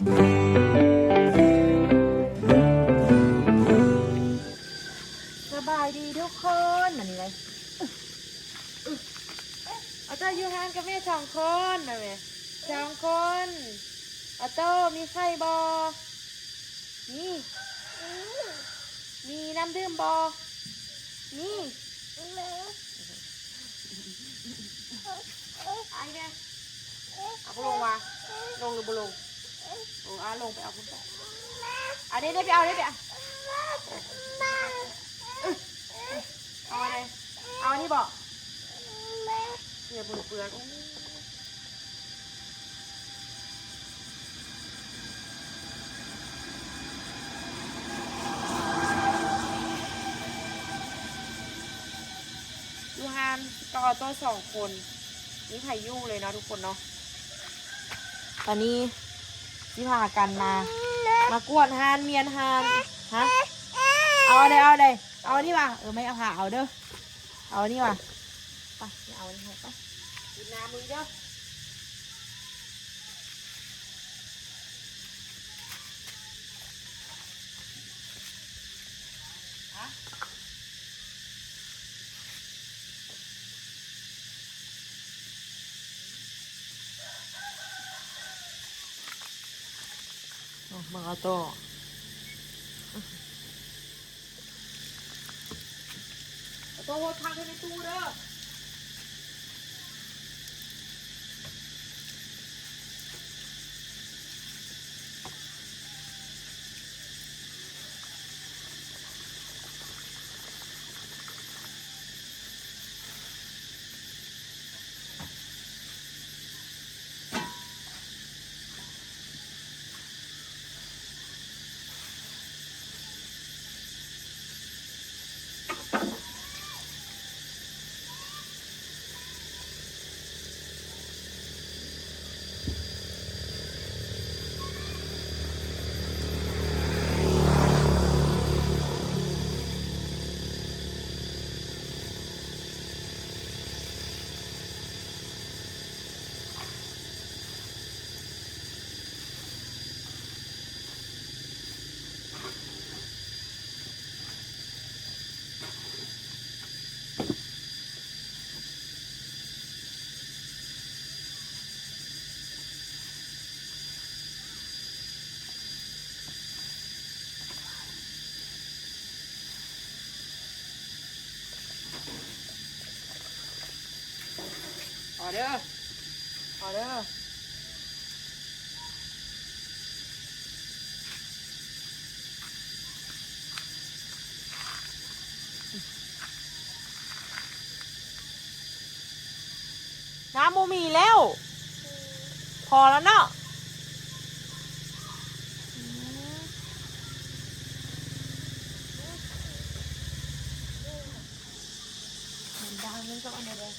สบายดีทุกคนอันนี้เลยเอาเจ้าอยู่ห้างกับแม่2 คนนะแม่2 คนเอาเจ้ามีไข่บอนี่มีน้ำดื่มบอนี่ไอ้เนี่ยเอาบุลงมาลงหรือบุลงโอ้ลงไปเอาคุณต่อได้ไปเอาได้ไปเอาอะไรเอาอันนี้บอกเสียเปลือกยูฮานกอตัว2 คนนี่ไผ่ยู่เลยเนาะทุกคนเนาะตอนนี้ที่พากันมากวนฮานเมียนฮานฮะเอาเด้เอานี่มาไม่เอาผ่าเอาเด้อเอานี่มาไปเอานี่ไปกินน้ำมือเด้อมาเอาโต้โต้ทางในตู้เด้อออเดอร์น้ำมูมีแล้วพอแล้วเนาะดังนึงก็อันนี้เลย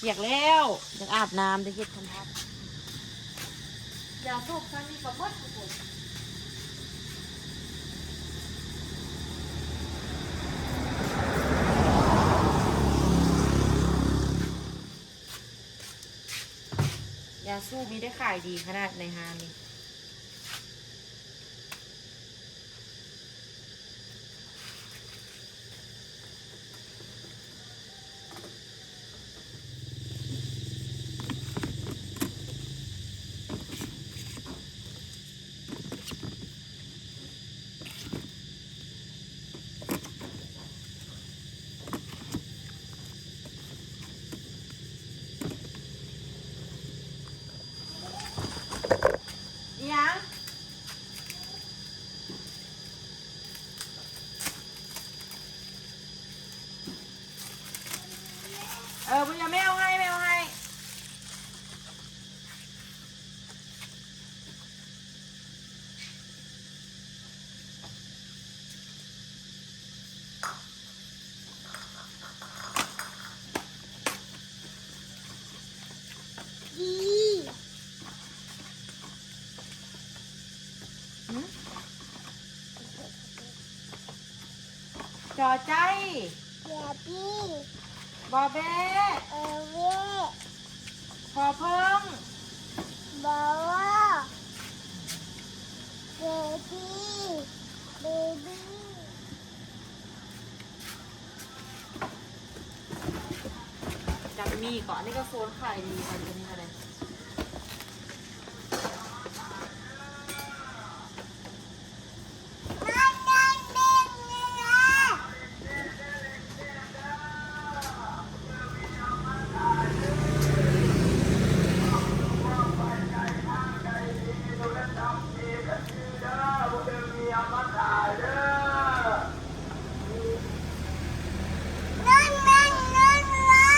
อยากแล้วอยากอาบน้ำจะเก็บทำทับอย่าสูบซันนี่กับมดทุกคนยาสู้มีได้ขายดีขนาดในฮานี่ จอใจ เดี๋ยวพี่ บอเบ้ เว้ย พอเพิ่ง บอกว่าเบบี้เบบี้ จับมีก่อนนี่ก็โซนขายดีค่ะตัวนี้อะไร นั่นนั่นเด็กเลยนะ นั่นนั่นนั่นวะ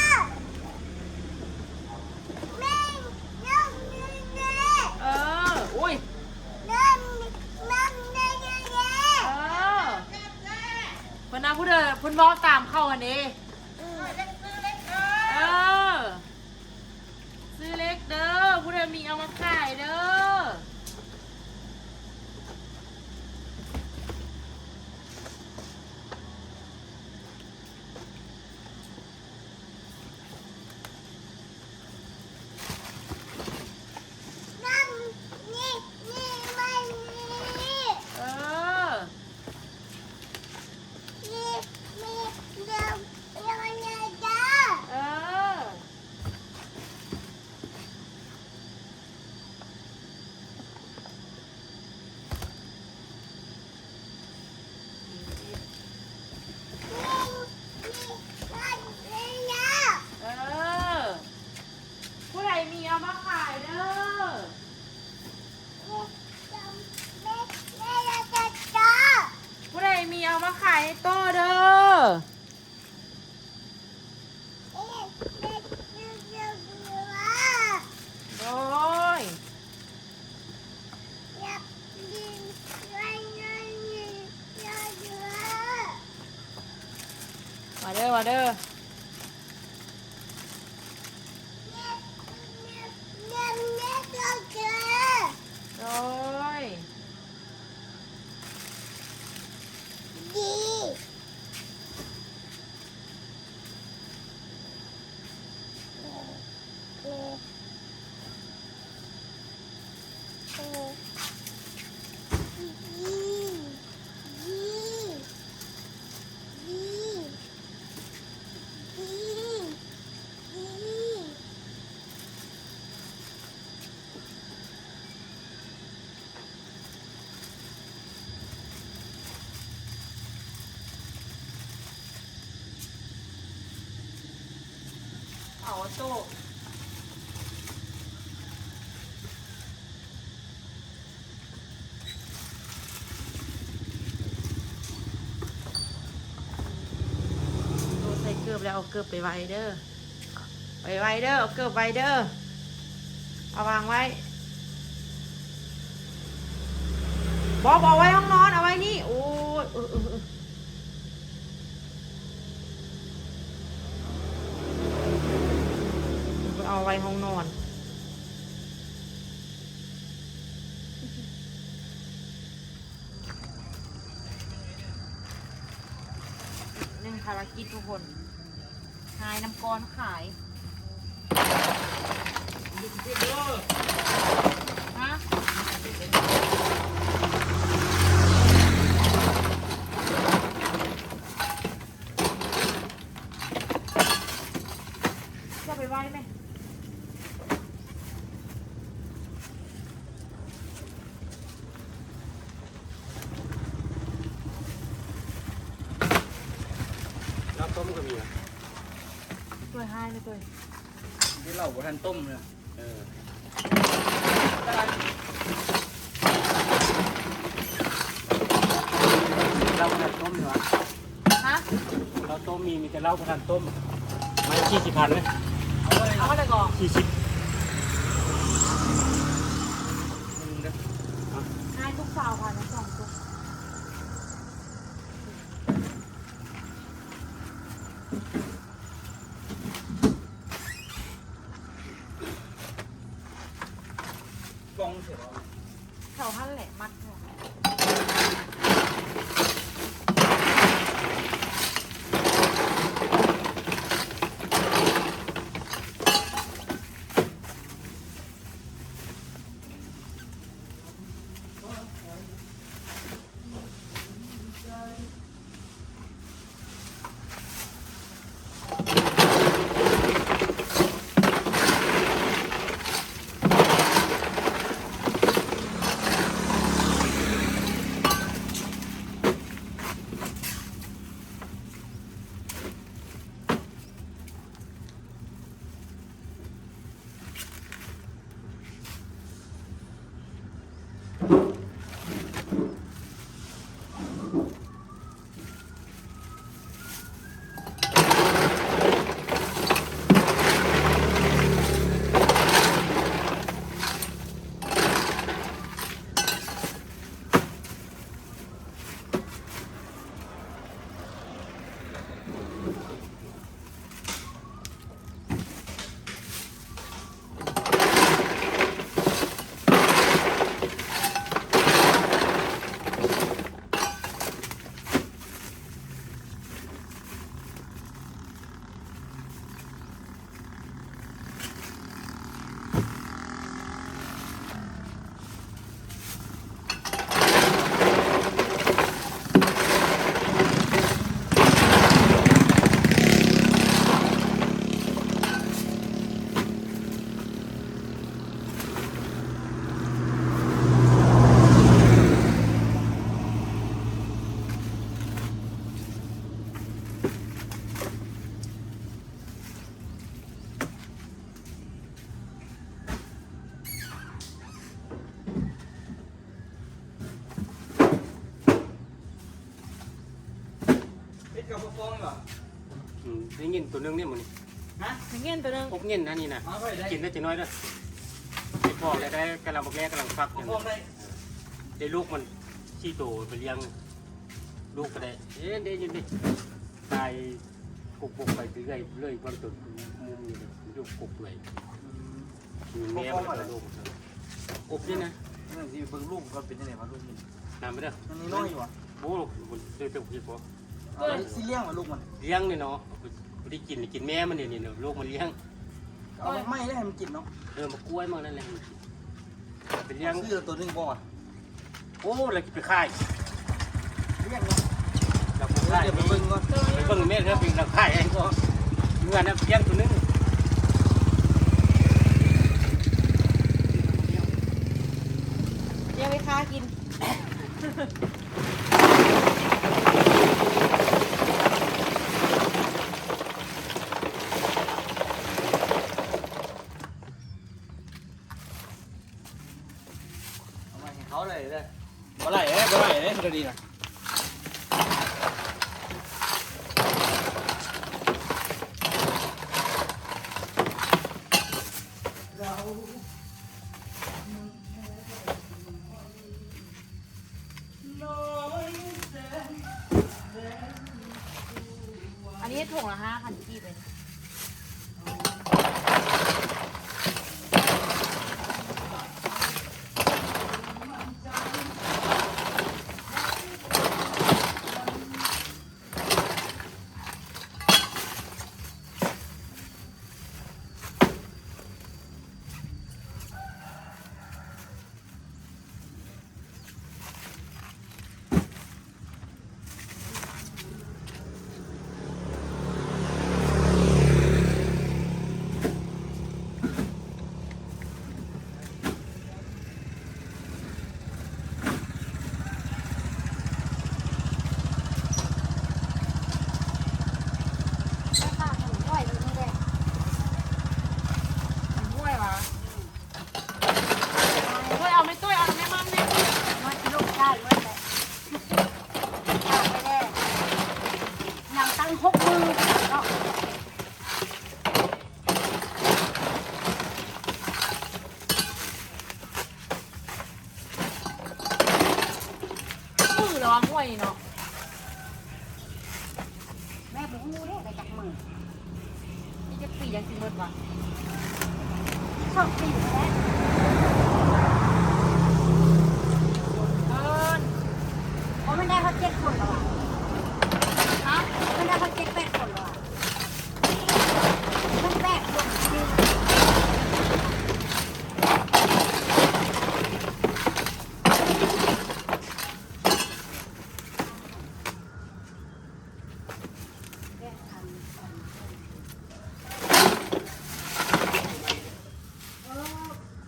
แม่นั่นนั่นนั่น อุ้ย นั่นนั่นนั่นนั่น เพิ่นเอาผู้เดินเพิ่นบอกตามเข้าอันนี้ซื้อเล็กเด้อผู้เดินมีเอามาขายเด้อ นั่นนี่นี่มันนี่ นี่มีเดี๋ยวยังไงจ้า ผู้ใดมีเอามาขายเด้อ ผู้ใดมีเอามาขายให้โต้เด้อ โอ้ยมาเด้อ มาเด้อ โอ้ย เอาโต้โต้ใส่เกือบแล้วเอาเกือบไปไว้เด้อ ไปไว้เด้อ เอาเกือบไว้เด้อ เอาวางไว้บอกเอาไว้ห้องนอน เอาไว้นี่ โอ้ยเอาไว้ห้องนอนนี่ภารกิจทุกคนหายน้ำก้อนขายฮะจะไปไหว้ไหม น้ำต้มก็มีอ่ะ ตัวให้เลยตัว ที่เราบ่ทันต้มเลยเราบ่ทันต้มเหรอ ฮะ เราต้มมีแต่เราบ่ทันต้มไม่40,000เลย เอามาเลยก่อน 40Ừ, ให้ทุกสาวค่ะทั้งสองตัว บองเสร็จแล้ว แถวหันแหละมัดแถว กับพวกฟองเหรอ นี่เงินตัวนึงเนี่ยมัน ฮะ เงี้ยตัวนึง พวกเงินนะนี่นะ เอาไปได้ กินได้จะน้อยด้วยไอ้พ่อได้กำลังบอกแรกกำลังฟัก พวกฟองได้ ได้ลูกมันชี้โตไปเลี้ยงลูกก็ได้เดี๋ยวนี่ตายกุกไปเรื่อยเรื่อยวันตุ่นมุมนี่เลยลูกกุกเลยแม่มันก็ลูกกุกนี่นะ นั่นสิเบิ่งลูกก็เป็นยังไงวะลูกมัน นำไปเด้อ มันน้อยอยู่อ่ะ โบ้มันเดือดพี่พ่อ สิเลี้ยงวะลูกมัน เลี้ยงเนี่ยเนาะไม่ได้กินแม่มันเนี่ยลูกมันเลี้ยง เอาไม่ได้ให้มันกินเนาะ มากล้วยมันนั่นแหละเป็นเลี้ยง ซื้อตัวนึงบ่อ่ะ โอ้เราไปค่าย เลี้ยงเนาะ เราไป เดี๋ ค่าย ยวไปเบิ่งก่อน ไปเบิ่งแม่เราเป็นเราค่ายเองก็เงินนะเลี้ยงตัวนึง เดี๋ยวไปค้ากิน เอามาให้เขาเลยเด้อบ่ไหลเด้บ่ไหลเด้มันดีนะ อันนี้ถุงละ5,000กีบเลย ห้วยวะห้วยเอาไม่ตุ้ยเอาไม่มั่มเนี่ย มันลูกได้เมื่อไหร่ไม่ได้ยังตั้ง6 มือเนาะ มือเหรอวะห้วยเนาะ แม่บอกงูได้ไปจากมือ นี่จะปียังสิเบิดวะ ชอบปีแล้ว เอิญ เพราะมันได้เขา7 คนแล้วอ่ะ ฮะ มันได้เขา7 8 คนแล้วอ่ะมัน8 คนจริง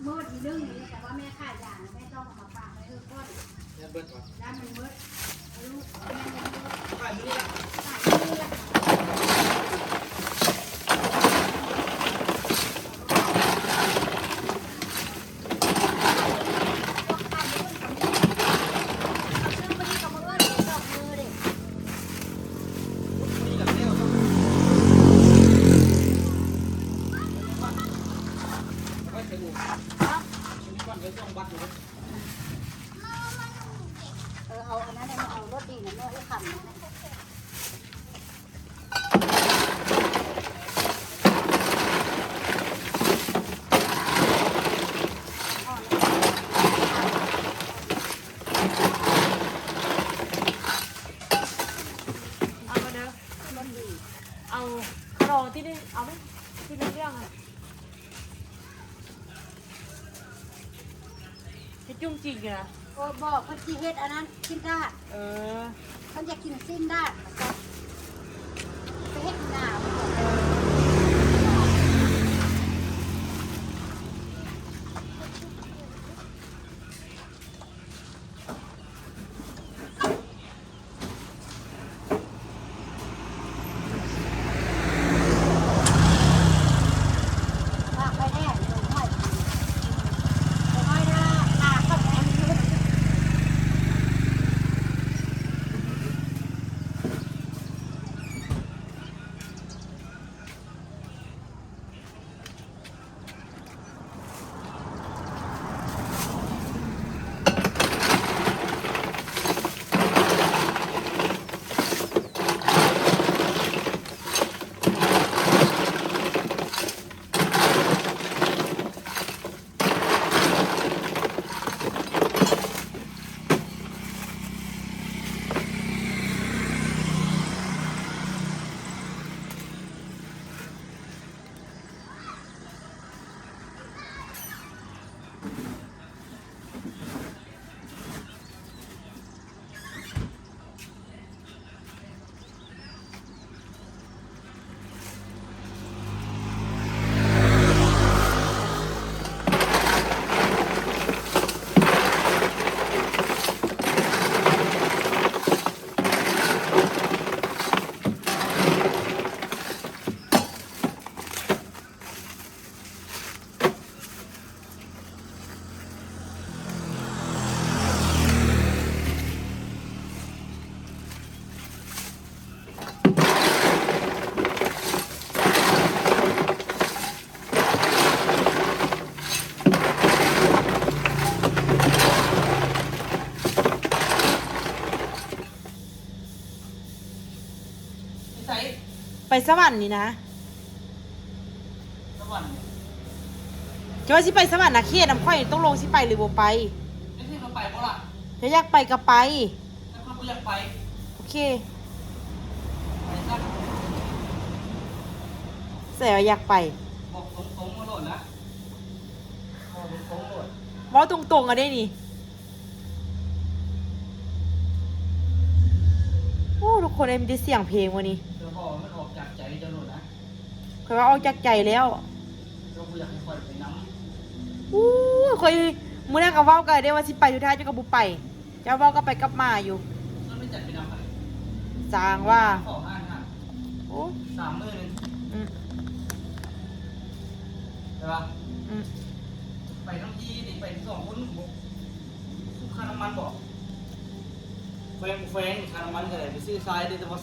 มืดอีนึงนี่แต่ว่าแม่ขายยาแม่ต้องเอามาฝากไว้คือก้น เนี่ยเบิ่งก่อน ด้านมันมืดลูกแม่ยังมืด ไปมื้อนี้ละ ขายมืด นี่กับเนี่ยไปถึงก่อนไปส่งบัตรอยู่ เอาอันนั้นเอารถดีนะแม่ให้ขับนะ เอามาเด้อเอากระโดดที่นี่เอาไหมที่เรื่องอะให้จุ่มจีกันนะ ก็บอกเขาจีเฮ็ดอันนั้นกินได้ เออ เขาจะกินสิ้นได้ไปเฮ็ดหน้าไปแน่เลยห้อยห้อยหน้าตาก็แข็ง เ ไปสวรรค์นี่นะ สวรรค์ จะว่าสิไปสวรรค์นะเขตน้ำค่อยต้องลงสิไปหรือบ่ไป ไม่ใช่เราไปเพราะล่ะ จะอยากไปก็ไป ถ้าเขาอยากไป โอเค ไปซะ เสียอยากไป บอกตรงๆมาโหลดนะบอกตรงๆโหลด เว้าตรงๆกันได้นี่โอ้ทุกคนเอ็มได้เสียงเพลงวันนี้ เดี๋ยวบอกมันออกจากใจจะโหลดนะ เคยว่าออกจากใจแล้ว เราอยากให้คอยไปน้ำ อู้เคยมื้อนั้นก็เว้ากันได้ว่าสิไปสุดท้ายจะก็บ่ไปเจ้าเว้าก็ไปกลับมาอยู่ ก็ไม่จัดไปน้ำไป จางว่า ขอ5 โอ้ 3 มื้อนึง อืม ใช่ปะ อืม ไปน้ำยี่นี่ไป2 คนบอกค่าน้ำมันบอกแฟงค่าน้ำมันเท่าไหร่ไปซื้อทรายได้แต่ว่า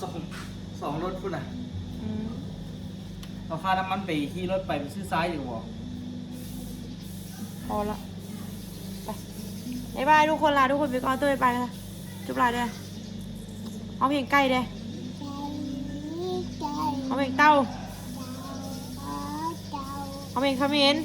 สองรถพุ่นน่ะ อืม เอาค่าน้ำมันไปขี่รถไปซื้อทรายอยู่บอก พอละไปบ๊ายบายทุกคนลาทุกคนไปก่อนตัวไปละจุ๊บลาเด้อเอาเพลงใกล้เด้อ ใจ เอาเพลงเต้า เจ้า เอาเพลงคอมเมนต์